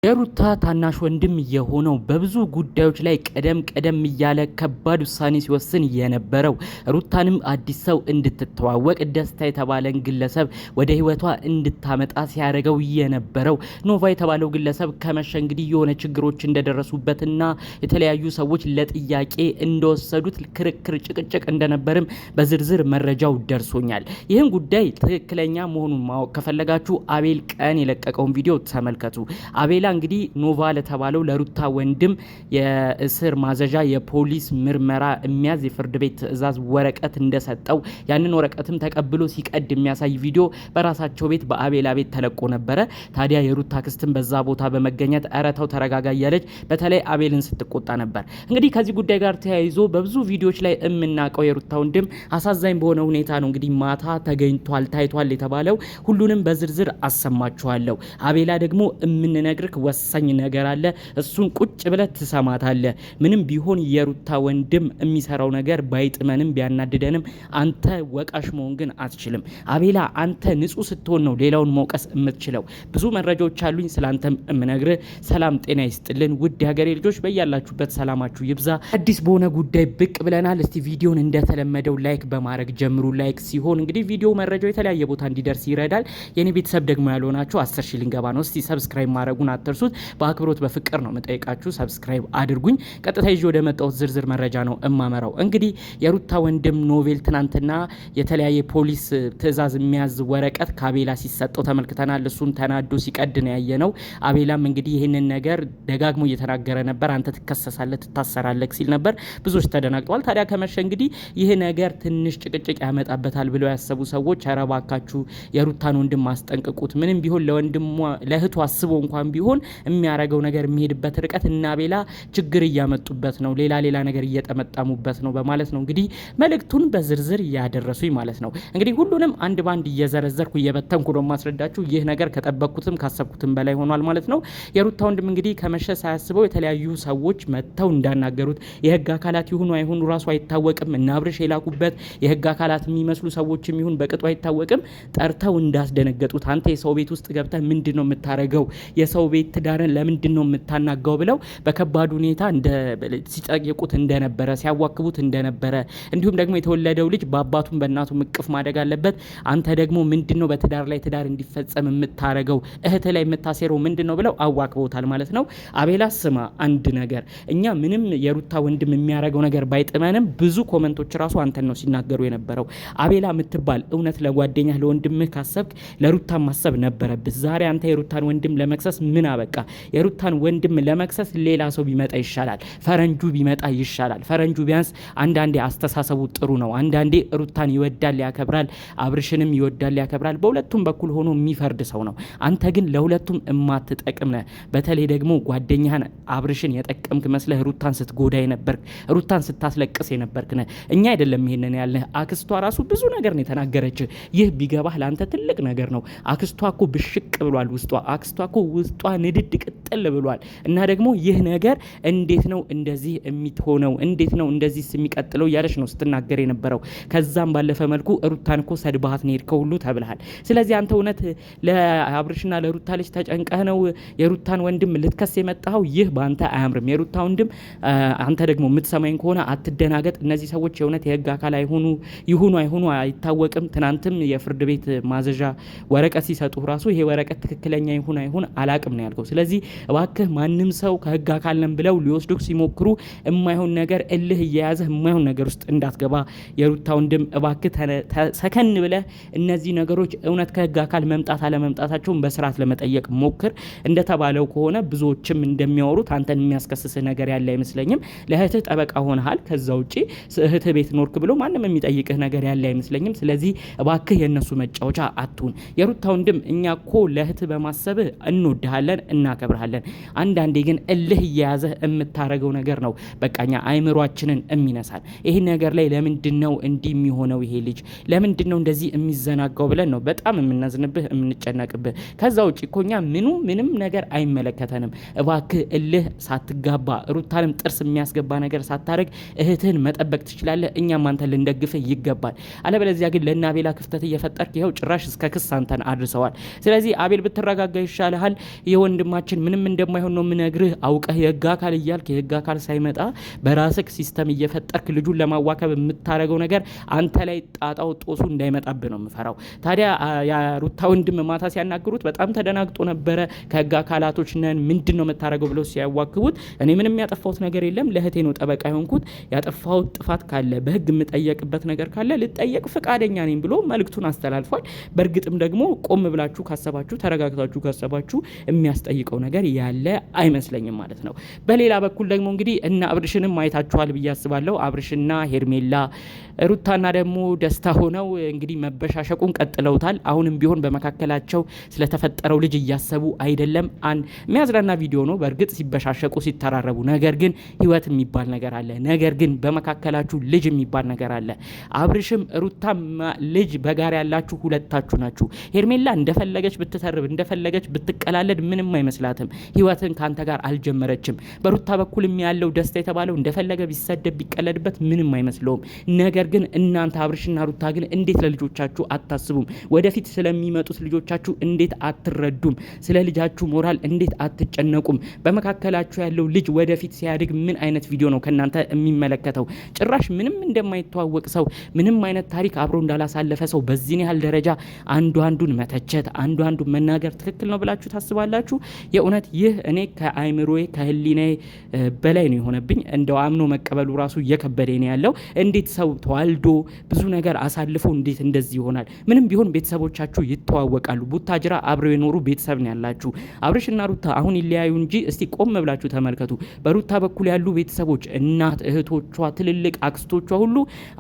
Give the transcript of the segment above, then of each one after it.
የሩታ ታናሽ ወንድም የሆነው በብዙ ጉዳዮች ላይ ቀደም እያለ ከባድ ውሳኔ ሲወስን የነበረው ሩታንም አዲስ ሰው እንድትተዋወቅ ደስታ የተባለን ግለሰብ ወደ ህይወቷ እንድታመጣ ሲያደርገው የነበረው ኖቫ የተባለው ግለሰብ ከመሸ እንግዲህ የሆነ ችግሮች እንደደረሱበትና የተለያዩ ሰዎች ለጥያቄ እንደወሰዱት ክርክር ጭቅጭቅ እንደነበርም በዝርዝር መረጃው ደርሶኛል። ይህን ጉዳይ ትክክለኛ መሆኑን ማወቅ ከፈለጋችሁ አቤል ቀን የለቀቀውን ቪዲዮ ተመልከቱ። አቤላ እንግዲህ ኖቫ ለተባለው ለሩታ ወንድም የእስር ማዘዣ የፖሊስ ምርመራ የሚያዝ የፍርድ ቤት ትዕዛዝ ወረቀት እንደሰጠው ያንን ወረቀትም ተቀብሎ ሲቀድ የሚያሳይ ቪዲዮ በራሳቸው ቤት በአቤላ ቤት ተለቆ ነበረ። ታዲያ የሩታ ክስትም በዛ ቦታ በመገኘት አረታው ተረጋጋ እያለች በተለይ አቤልን ስትቆጣ ነበር። እንግዲህ ከዚህ ጉዳይ ጋር ተያይዞ በብዙ ቪዲዮዎች ላይ የምናውቀው የሩታ ወንድም አሳዛኝ በሆነ ሁኔታ ነው እንግዲህ ማታ ተገኝቷል ታይቷል የተባለው። ሁሉንም በዝርዝር አሰማችኋለሁ። አቤላ ደግሞ የምንነግርህ ወሳኝ ነገር አለ። እሱን ቁጭ ብለህ ትሰማታለህ። ምንም ቢሆን የሩታ ወንድም የሚሰራው ነገር ባይጥመንም ቢያናድደንም አንተ ወቃሽ መሆን ግን አትችልም። አቤላ አንተ ንጹህ ስትሆን ነው ሌላውን መውቀስ የምትችለው። ብዙ መረጃዎች አሉኝ ስላንተም የምነግርህ። ሰላም ጤና ይስጥልን ውድ የሀገሬ ልጆች፣ በያላችሁበት ሰላማችሁ ይብዛ። አዲስ በሆነ ጉዳይ ብቅ ብለናል። እስቲ ቪዲዮን እንደተለመደው ላይክ በማድረግ ጀምሩ። ላይክ ሲሆን እንግዲህ ቪዲዮ መረጃው የተለያየ ቦታ እንዲደርስ ይረዳል። የኔ ቤተሰብ ደግሞ ያልሆናችሁ 10 ሺህ ልንገባ ነው። እስቲ ሰብስክራይብ ማድረጉን አትርሱት። በአክብሮት በፍቅር ነው መጠየቃችሁ። ሰብስክራይብ አድርጉኝ። ቀጥታ ይዤ ወደ መጣሁት ዝርዝር መረጃ ነው እማመራው። እንግዲህ የሩታ ወንድም ኖቬል ትናንትና የተለያየ ፖሊስ ትዕዛዝ የሚያዝ ወረቀት ከአቤላ ሲሰጠው ተመልክተናል። እሱን ተናዶ ሲቀድ ነው ያየነው። አቤላም እንግዲህ ይህንን ነገር ደጋግሞ እየተናገረ ነበር። አንተ ትከሰሳለህ፣ ትታሰራለህ ሲል ነበር። ብዙዎች ተደናግጠዋል። ታዲያ ከመሸ እንግዲህ ይህ ነገር ትንሽ ጭቅጭቅ ያመጣበታል ብለው ያሰቡ ሰዎች ኧረ እባካችሁ የሩታን ወንድም ማስጠንቅቁት፣ ምንም ቢሆን ለወንድሟ ለእህቱ አስቦ እንኳን ቢሆን የሚያረገው ነገር የሚሄድበት ርቀት እና አቤላ ችግር እያመጡበት ነው፣ ሌላ ነገር እየጠመጠሙበት ነው በማለት ነው እንግዲህ መልእክቱን በዝርዝር ያደረሱኝ ማለት ነው። እንግዲህ ሁሉንም አንድ ባንድ እየዘረዘርኩ እየበተንኩ ነው ማስረዳችሁ። ይህ ነገር ከጠበቅኩትም ካሰብኩትም በላይ ሆኗል ማለት ነው። የሩታ ወንድም እንግዲህ ከመሸ ሳያስበው የተለያዩ ሰዎች መጥተው እንዳናገሩት የህግ አካላት ይሁኑ አይሁኑ ራሱ አይታወቅም። እና አብርሽ የላኩበት የህግ አካላት የሚመስሉ ሰዎችም ይሁን በቅጡ አይታወቅም። ጠርተው እንዳስደነገጡት አንተ የሰው ቤት ውስጥ ገብተህ ምንድነው የምታረገው? የሰው ቤት ትዳርን ለምንድን ነው የምታናጋው? ብለው በከባድ ሁኔታ ሲጠየቁት እንደነበረ ሲያዋክቡት እንደነበረ፣ እንዲሁም ደግሞ የተወለደው ልጅ በአባቱም በእናቱ እቅፍ ማደግ አለበት፣ አንተ ደግሞ ምንድነው በትዳር ላይ ትዳር እንዲፈጸም የምታረገው? እህት ላይ የምታሴረው ምንድነው? ብለው አዋክበውታል ማለት ነው። አቤላ ስማ አንድ ነገር፣ እኛ ምንም የሩታ ወንድም የሚያረገው ነገር ባይጥመንም ብዙ ኮመንቶች ራሱ አንተን ነው ሲናገሩ የነበረው። አቤላ የምትባል እውነት ለጓደኛህ ለወንድምህ ካሰብክ ለሩታ ማሰብ ነበረብህ። ዛሬ አንተ የሩታን ወንድም ለመክሰስ ምን አበቃ? የሩታን ወንድም ለመክሰስ ሌላ ሰው ቢመጣ ይሻላል፣ ፈረንጁ ቢመጣ ይሻላል። ፈረንጁ ቢያንስ አንዳንዴ አስተሳሰቡ ጥሩ ነው። አንዳንዴ ሩታን ይወዳል ያከብራል፣ አብርሽንም ይወዳል ያከብራል። በሁለቱም በኩል ሆኖ የሚፈርድ ሰው ነው። አንተ ግን ለሁለቱም እማትጠቅም ነህ። በተለይ ደግሞ ጓደኛህን አብርሽን የጠቀምክ መስለህ ሩታን ስትጎዳ የነበርክ፣ ሩታን ስታስለቅስ የነበርክ ነህ። እኛ አይደለም ይሄንን ያለህ፣ አክስቷ ራሱ ብዙ ነገር ነው የተናገረች። ይህ ቢገባህ ለአንተ ትልቅ ነገር ነው። አክስቷ እኮ ብሽቅ ብሏል ውስጧ። አክስቷ እኮ ውስጧ ንድድ ቅጥል ብሏል። እና ደግሞ ይህ ነገር እንዴት ነው እንደዚህ የሚትሆነው? እንዴት ነው እንደዚህ የሚቀጥለው? እያለች ነው ስትናገር የነበረው። ከዛም ባለፈ መልኩ ሩታን እኮ ሰድባሃት ነው የሄድከው ሁሉ ተብልሃል። ስለዚህ አንተ እውነት ለአብርሽና ለሩታ ልጅ ተጨንቀህ ነው የሩታን ወንድም ልትከስ የመጣኸው? ይህ በአንተ አያምርም። የሩታ ወንድም አንተ ደግሞ የምትሰማኝ ከሆነ አትደናገጥ። እነዚህ ሰዎች የእውነት የህግ አካል ይሁኑ አይሁኑ አይታወቅም። ትናንትም የፍርድ ቤት ማዘዣ ወረቀት ሲሰጡ ራሱ ይሄ ወረቀት ትክክለኛ ይሁን አይሁን አላቅም ነው ያልከው። ስለዚህ እባክህ ማንም ሰው ከህግ አካል ነን ብለው ሊወስዱክ ሲሞክሩ የማይሆን ነገር እልህ እየያዘህ የማይሆን ነገር ውስጥ እንዳትገባ የሩታ ወንድም እባክህ ሰከን ብለህ እነዚህ ነገሮች እውነት ከህግ አካል መምጣት አለመምጣታቸውን በስርዓት ለመጠየቅ ሞክር። እንደተባለው ከሆነ ብዙዎችም እንደሚያወሩት አንተን የሚያስከስስህ ነገር ያለ አይመስለኝም። ለእህትህ ጠበቃ ሆነሃል። ከዛ ውጪ እህትህ ቤት ኖርክ ብሎ ማንም የሚጠይቅህ ነገር ያለ አይመስለኝም። ስለዚህ እባክህ የነሱ መጫወቻ አትሁን። የሩታ ወንድም እኛ እኮ ለእህትህ በማሰብህ እንወድሃለን፣ እናከብርሃለን። አንዳንዴ ግን እልህ እየያዘህ የምታረገው ነገር ነው በቃኛ አይምሯችንን የሚነሳል። ይሄ ነገር ላይ ለምንድነው እንዲህ የሚሆነው? ይሄ ልጅ ለምንድነው እንደዚህ የሚዘናጋው ብለን ነው በጣም የምናዝንብህ የምንጨነቅብህ። ከዛ ውጪ እኮኛ ምንም ነገር አይመለከተንም። እባክህ እልህ ሳትጋባ ሩታንም ጥርስ የሚያስገባ ነገር ሳታረግ እህትህን መጠበቅ ትችላለህ። እኛም አንተ ልንደግፍህ ይገባል። አለበለዚያ ግን ለእነ አቤላ ክፍተት እየፈጠርክ ይኸው ጭራሽ እስከ ክስ አንተን አድርሰዋል። ስለዚህ አቤል ብትረጋጋ ይሻልሃል። የወንድማችን ምንም ምንም እንደማይሆን ነው የምነግርህ። አውቀህ የህግ አካል እያልክ የህግ አካል ሳይመጣ በራስህ ሲስተም እየፈጠርክ ልጁን ለማዋከብ የምታደርገው ነገር አንተ ላይ ጣጣው ጦሱ እንዳይመጣብህ ነው የምፈራው። ታዲያ ሩታ ወንድም ማታ ሲያናግሩት በጣም ተደናግጦ ነበረ። ከህግ አካላቶች ነን ምንድን ነው የምታደርገው ብለው ሲያዋክቡት እኔ ምንም ያጠፋሁት ነገር የለም ለእህቴ ነው ጠበቃ የሆንኩት፣ ያጠፋሁት ጥፋት ካለ በህግ የምጠየቅበት ነገር ካለ ልጠየቅ ፈቃደኛ ነኝ ብሎ መልእክቱን አስተላልፏል። በእርግጥም ደግሞ ቆም ብላችሁ ካሰባችሁ ተረጋግታችሁ ካሰባችሁ የሚያስጠይቀው ነገር ያለ አይመስለኝም ማለት ነው። በሌላ በኩል ደግሞ እንግዲህ እና አብርሽንም ማየታችኋል ብዬ አስባለሁ። አብርሽና ሄርሜላ ሩታና ደግሞ ደስታ ሆነው እንግዲህ መበሻሸቁን ቀጥለውታል። አሁንም ቢሆን በመካከላቸው ስለተፈጠረው ልጅ እያሰቡ አይደለም። የሚያዝናና ቪዲዮ ነው በእርግጥ ሲበሻሸቁ ሲተራረቡ፣ ነገር ግን ህይወት የሚባል ነገር አለ። ነገር ግን በመካከላችሁ ልጅ የሚባል ነገር አለ። አብርሽም ሩታም ልጅ በጋር ያላችሁ ሁለታችሁ ናችሁ። ሄርሜላ እንደፈለገች ብትተርብ እንደፈለገች ብትቀላለድ ምንም አይመስላትም። ህይወትን ካንተ ጋር አልጀመረችም። በሩታ በኩልም ያለው ደስታ የተባለው እንደፈለገ ቢሰደብ ቢቀለድበት ምንም አይመስለውም። ነገር ግን እናንተ አብርሽና ሩታ ግን እንዴት ለልጆቻችሁ አታስቡም? ወደፊት ስለሚመጡት ልጆቻችሁ እንዴት አትረዱም? ስለ ልጃችሁ ሞራል እንዴት አትጨነቁም? በመካከላችሁ ያለው ልጅ ወደፊት ሲያድግ ምን አይነት ቪዲዮ ነው ከናንተ የሚመለከተው? ጭራሽ ምንም እንደማይተዋወቅ ሰው ምንም አይነት ታሪክ አብሮ እንዳላሳለፈ ሰው በዚህን ያህል ደረጃ አንዱ አንዱን መተቸት አንዱ አንዱን መናገር ትክክል ነው ብላችሁ ታስባላችሁ? የእውነት ይህ እኔ ከአይምሮዬ ከህሊናዬ በላይ ነው የሆነብኝ። እንደው አምኖ መቀበሉ ራሱ እየከበደ ነው ያለው። እንዴት ሰው ተዋልዶ ብዙ ነገር አሳልፎ እንዴት እንደዚህ ይሆናል? ምንም ቢሆን ቤተሰቦቻችሁ ይተዋወቃሉ። ቡታጅራ አብረው የኖሩ ቤተሰብ ነው ያላችሁ። አብርሽና ሩታ አሁን ይለያዩ እንጂ እስቲ ቆም ብላችሁ ተመልከቱ። በሩታ በኩል ያሉ ቤተሰቦች እናት፣ እህቶቿ፣ ትልልቅ አክስቶቿ ሁሉ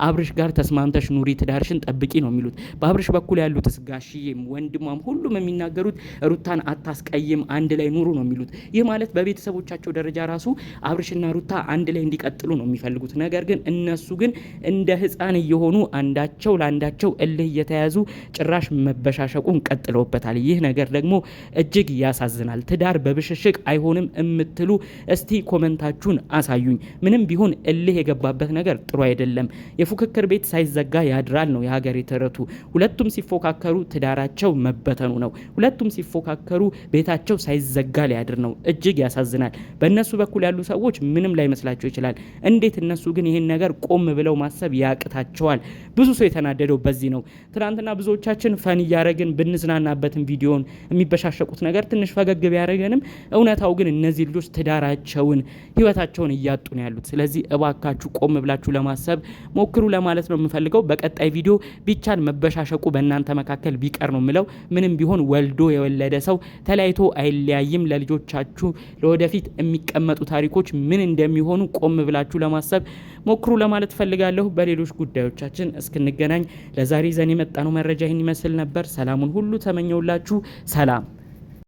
አብርሽ ጋር ተስማምተሽ ኑሪ፣ ትዳርሽን ጠብቂ ነው የሚሉት። በአብርሽ በኩል ያሉት ጋሽዬም ወንድሟም ሁሉም የሚናገሩት ሩታን አታስቀይም፣ አንድ ላይ ኑሩ ነው የሚሉት። ይህ ማለት በቤተሰቦቻቸው ደረጃ ራሱ አብርሽና ሩታ አንድ ላይ እንዲቀጥሉ ነው የሚፈልጉት። ነገር ግን እነሱ ግን እንደ ህፃን እየሆኑ አንዳቸው ለአንዳቸው እልህ እየተያዙ ጭራሽ መበሻሸቁን ቀጥለውበታል። ይህ ነገር ደግሞ እጅግ ያሳዝናል። ትዳር በብሽሽቅ አይሆንም የምትሉ እስቲ ኮመንታችሁን አሳዩኝ። ምንም ቢሆን እልህ የገባበት ነገር ጥሩ አይደለም። የፉክክር ቤት ሳይዘጋ ያድራል ነው የሀገሬ ተረቱ። ሁለቱም ሲፎካከሩ ትዳራቸው መበተኑ ነው። ሁለቱም ሲፎካከሩ ቤታቸው ሳይዘጋ ሊያድር ነው። እጅግ ያሳዝናል። በእነሱ በኩል ያሉ ሰዎች ምንም ላይመስላቸው ይችላል። እንዴት እነሱ ግን ይህን ነገር ቆም ብለው ማሰብ ያቅታቸዋል? ብዙ ሰው የተናደደው በዚህ ነው። ትናንትና ብዙዎቻችን ፈን እያደረግን ብንዝናናበትም ቪዲዮን የሚበሻሸቁት ነገር ትንሽ ፈገግ ቢያደረገንም እውነታው ግን እነዚህ ልጆች ትዳራቸውን ህይወታቸውን እያጡ ነው ያሉት። ስለዚህ እባካችሁ ቆም ብላችሁ ለማሰብ ሞክሩ ለማለት ነው የምፈልገው። በቀጣይ ቪዲዮ ቢቻል መበሻሸቁ በእናንተ መካከል ቢቀር ነው ምለው። ምንም ቢሆን ወልዶ የወለደ ሰው ተለያይቶ አይለያይም። ለልጆቻችሁ ለወደፊት የሚቀመጡ ታሪኮች ምን እንደሚሆኑ ቆም ብላችሁ ለማሰብ ሞክሩ ለማለት ፈልጋለሁ። በሌሎች ጉዳዮቻችን እስክንገናኝ ለዛሬ ይዘን የመጣነው መረጃ ይህን ይመስል ነበር። ሰላሙን ሁሉ ተመኘውላችሁ። ሰላም